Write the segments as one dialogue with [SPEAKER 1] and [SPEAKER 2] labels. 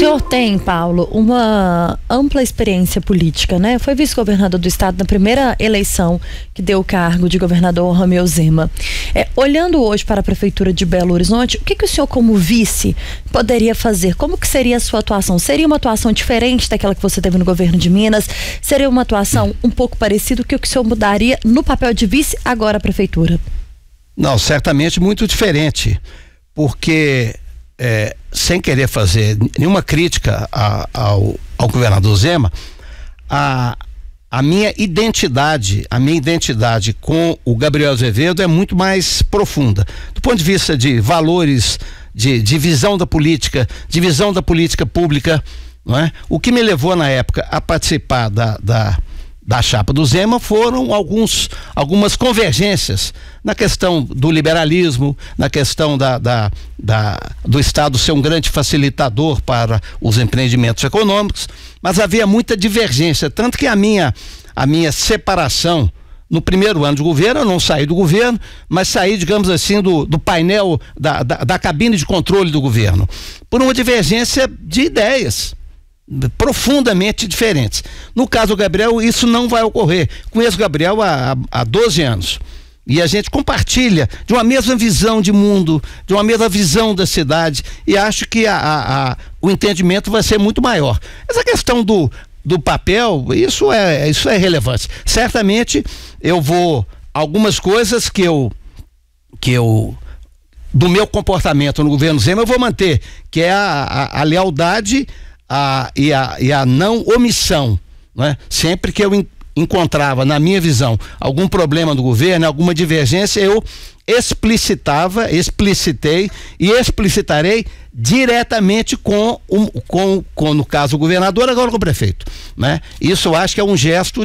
[SPEAKER 1] senhor tem, Paulo, uma ampla experiência política, né? Foi vice-governador do estado na primeira eleição que deu o cargo de governador Romeu Zema. Olhando hoje para a prefeitura de Belo Horizonte, o que o senhor, como vice, poderia fazer? Como que seria a sua atuação? Seria uma atuação diferente daquela que você teve no governo de Minas? Seria uma atuação um pouco parecida? O que o senhor mudaria no papel de vice agora à prefeitura?
[SPEAKER 2] Não, certamente muito diferente, porque sem querer fazer nenhuma crítica ao governador Zema, a minha identidade com o Gabriel Azevedo é muito mais profunda, do ponto de vista de valores, de visão da política, de visão da política pública, não é? O que me levou na época a participar da chapa do Zema foram algumas convergências na questão do liberalismo, na questão do Estado ser um grande facilitador para os empreendimentos econômicos, mas havia muita divergência, tanto que a minha separação no primeiro ano de governo, eu não saí do governo, mas saí, digamos assim, do painel, da cabine de controle do governo, por uma divergência de ideias profundamente diferentes. No caso do Gabriel, isso não vai ocorrer. Conheço o Gabriel há 12 anos e a gente compartilha de uma mesma visão de mundo, de uma mesma visão da cidade, e acho que o entendimento vai ser muito maior. Essa questão do papel, isso é relevante. Certamente eu vou, algumas coisas que eu do meu comportamento no governo Zema eu vou manter, que é a lealdade e a não omissão, né? Sempre que eu encontrava, na minha visão, algum problema do governo, alguma divergência, eu explicitei e explicitarei diretamente com no caso o governador, agora com o prefeito, né? Isso eu acho que é um gesto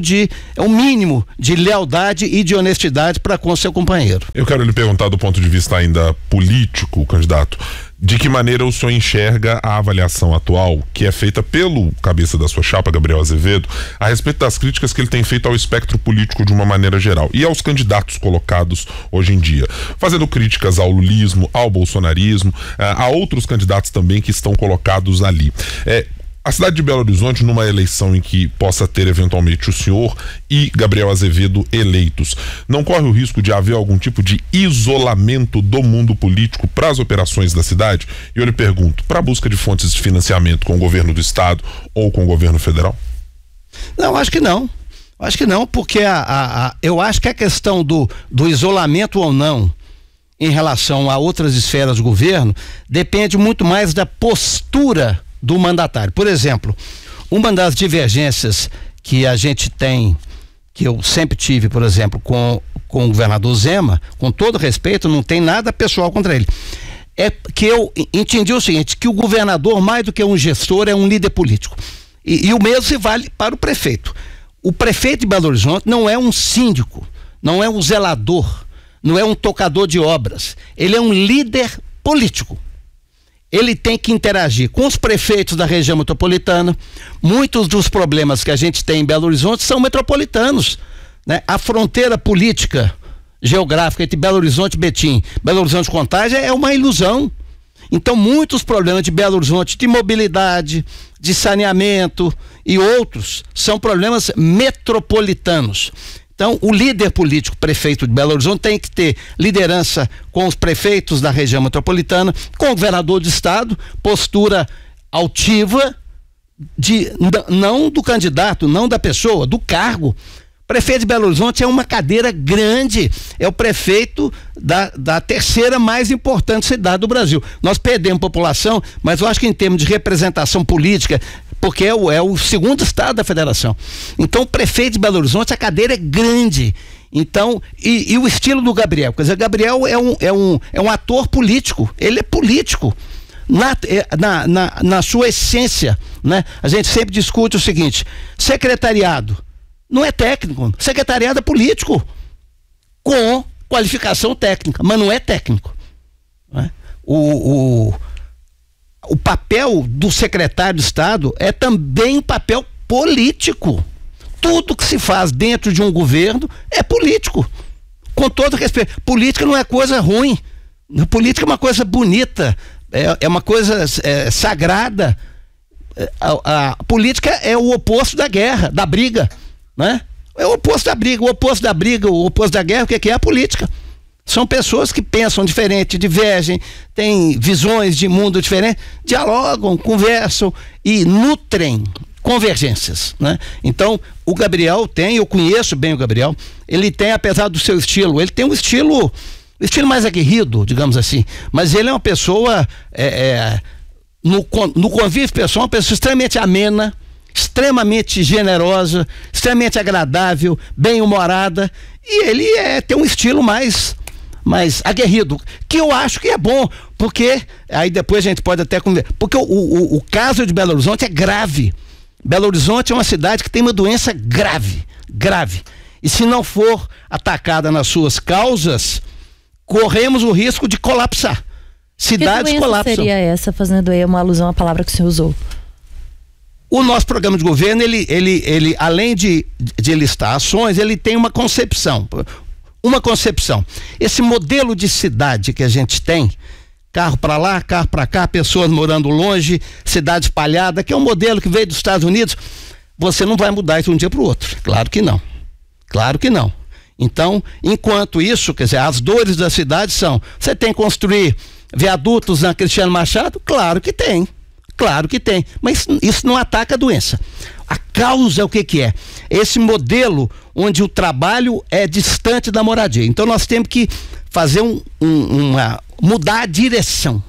[SPEAKER 2] um mínimo de lealdade e de honestidade para com o seu companheiro.
[SPEAKER 3] Eu quero lhe perguntar, do ponto de vista ainda político, candidato, de que maneira o senhor enxerga a avaliação atual que é feita pelo cabeça da sua chapa, Gabriel Azevedo, a respeito das críticas que ele tem feito ao espectro político de uma maneira geral e aos candidatos colocados hoje em dia, fazendo críticas ao lulismo, ao bolsonarismo, a outros candidatos também que estão colocados ali. A cidade de Belo Horizonte, numa eleição em que possa ter eventualmente o senhor e Gabriel Azevedo eleitos, não corre o risco de haver algum tipo de isolamento do mundo político para as operações da cidade? E eu lhe pergunto, para a busca de fontes de financiamento com o governo do estado ou com o governo federal?
[SPEAKER 2] Não, acho que não. Acho que não, porque eu acho que a questão do isolamento ou não em relação a outras esferas do governo depende muito mais da postura do mandatário. Por exemplo, uma das divergências que a gente tem, que eu sempre tive, por exemplo, com o governador Zema, com todo respeito, não tem nada pessoal contra ele, é que eu entendi o seguinte, que o governador, mais do que um gestor, é um líder político. E o mesmo se vale para o prefeito. O prefeito de Belo Horizonte não é um síndico, não é um zelador, não é um tocador de obras. Ele é um líder político. Ele tem que interagir com os prefeitos da região metropolitana. Muitos dos problemas que a gente tem em Belo Horizonte são metropolitanos, né? A fronteira política geográfica entre Belo Horizonte e Betim, Belo Horizonte e Contagem, é uma ilusão. Então, muitos problemas de Belo Horizonte, de mobilidade, de saneamento e outros, são problemas metropolitanos. Então, o líder político, prefeito de Belo Horizonte, tem que ter liderança com os prefeitos da região metropolitana, com o governador do estado, postura altiva, não do candidato, não da pessoa, do cargo. Prefeito de Belo Horizonte é uma cadeira grande, é o prefeito da terceira mais importante cidade do Brasil. Nós perdemos população, mas eu acho que em termos de representação política, porque é o segundo estado da federação. Então, o prefeito de Belo Horizonte, a cadeira é grande. Então, e o estilo do Gabriel, quer dizer, Gabriel é um ator político, ele é político. Na sua essência, né? A gente sempre discute o seguinte: secretariado não é técnico, secretariado é político com qualificação técnica, mas não é técnico, né? O papel do secretário de Estado é também papel político. Tudo que se faz dentro de um governo é político, com todo respeito. Política não é coisa ruim, política é uma coisa bonita, é uma coisa sagrada. A política é o oposto da guerra, da briga, né? É o oposto da briga, o oposto da guerra, o que é a política? São pessoas que pensam diferente, divergem, têm visões de mundo diferentes, dialogam, conversam e nutrem convergências, né? Então, o Gabriel eu conheço bem o Gabriel, ele tem, apesar do seu estilo, ele tem um estilo mais aguerrido, digamos assim, mas ele é uma pessoa, no convívio pessoal, uma pessoa extremamente amena, extremamente generosa, extremamente agradável, bem-humorada, e ele tem um estilo mais aguerrido, que eu acho que é bom, porque aí depois a gente pode até conversar, porque o caso de Belo Horizonte é grave. Belo Horizonte é uma cidade que tem uma doença grave, e se não for atacada nas suas causas, corremos o risco de colapsar. Cidades colapsam.
[SPEAKER 1] Que seria essa, fazendo aí uma alusão à palavra que o senhor usou?
[SPEAKER 2] O nosso programa de governo, ele além de listar ações, ele tem uma concepção. Esse modelo de cidade que a gente tem, carro para lá, carro para cá, pessoas morando longe, cidade espalhada, que é um modelo que veio dos Estados Unidos, você não vai mudar isso de um dia para o outro. Claro que não. Então, enquanto isso, quer dizer, as dores da cidade são, você tem que construir viadutos na Cristiano Machado? Claro que tem, mas isso não ataca a doença. A causa é o que é? Esse modelo onde o trabalho é distante da moradia. Então nós temos que fazer mudar a direção,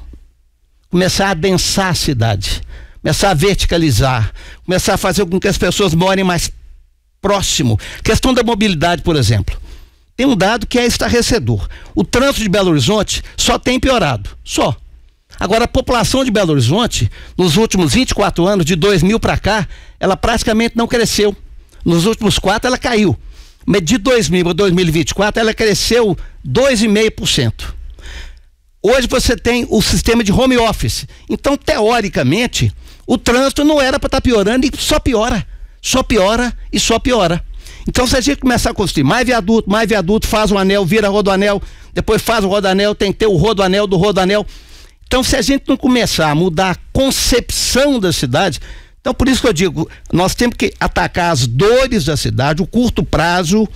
[SPEAKER 2] começar a adensar a cidade, começar a verticalizar, começar a fazer com que as pessoas morem mais próximo. Questão da mobilidade, por exemplo. Tem um dado que é estarrecedor. O trânsito de Belo Horizonte só tem piorado. Só. Agora, a população de Belo Horizonte, nos últimos 24 anos, de 2000 para cá, ela praticamente não cresceu. Nos últimos 4 ela caiu. Mas de 2000 a 2024 ela cresceu 2,5%. Hoje você tem o sistema de home office. Então, teoricamente, o trânsito não era para estar piorando e só piora. Então, se a gente começar a construir mais viaduto, faz um anel, vira rodoanel, depois faz o rodoanel, tem que ter o rodoanel do rodoanel. Então, se a gente não começar a mudar a concepção da cidade, então por isso que eu digo, nós temos que atacar as dores da cidade, o curto prazo,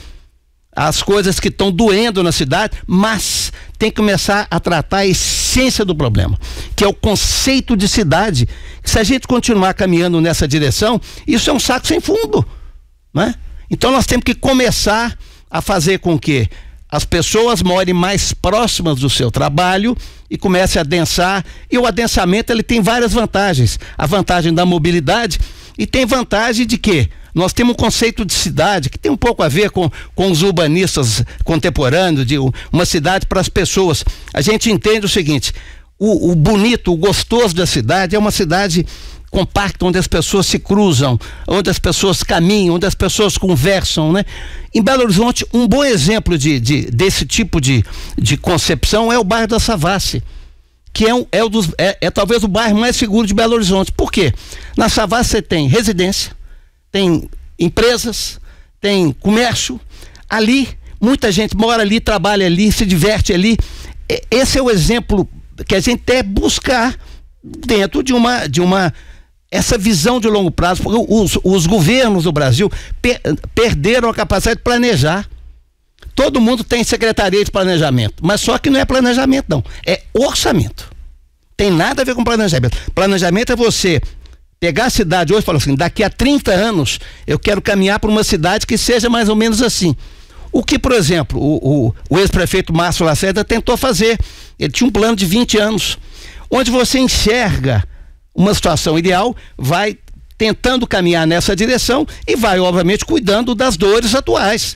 [SPEAKER 2] as coisas que estão doendo na cidade, mas tem que começar a tratar a essência do problema, que é o conceito de cidade. Se a gente continuar caminhando nessa direção, isso é um saco sem fundo, né? Então nós temos que começar a fazer com que as pessoas morem mais próximas do seu trabalho e comecem a adensar, e o adensamento ele tem várias vantagens, a vantagem da mobilidade, e tem vantagem de que nós temos um conceito de cidade que tem um pouco a ver com os urbanistas contemporâneos, de uma cidade para as pessoas. A gente entende o seguinte, o bonito, o gostoso da cidade é uma cidade compacta, onde as pessoas se cruzam, onde as pessoas caminham, onde as pessoas conversam, né? Em Belo Horizonte, um bom exemplo desse tipo de concepção é o bairro da Savassi, que é talvez o bairro mais seguro de Belo Horizonte. Por quê? Na Savassi você tem residência, tem empresas, tem comércio, ali muita gente mora ali, trabalha ali, se diverte ali. Esse é o exemplo que a gente deve buscar dentro de uma essa visão de longo prazo, porque os governos do Brasil perderam a capacidade de planejar. Todo mundo tem secretaria de planejamento, mas só que não é planejamento não, é orçamento. Tem nada a ver com planejamento. Planejamento é você pegar a cidade hoje e falar assim, daqui a 30 anos eu quero caminhar para uma cidade que seja mais ou menos assim. O que, por exemplo, o ex-prefeito Márcio Lacerda tentou fazer. Ele tinha um plano de 20 anos, onde você enxerga uma situação ideal, vai tentando caminhar nessa direção e vai, obviamente, cuidando das dores atuais.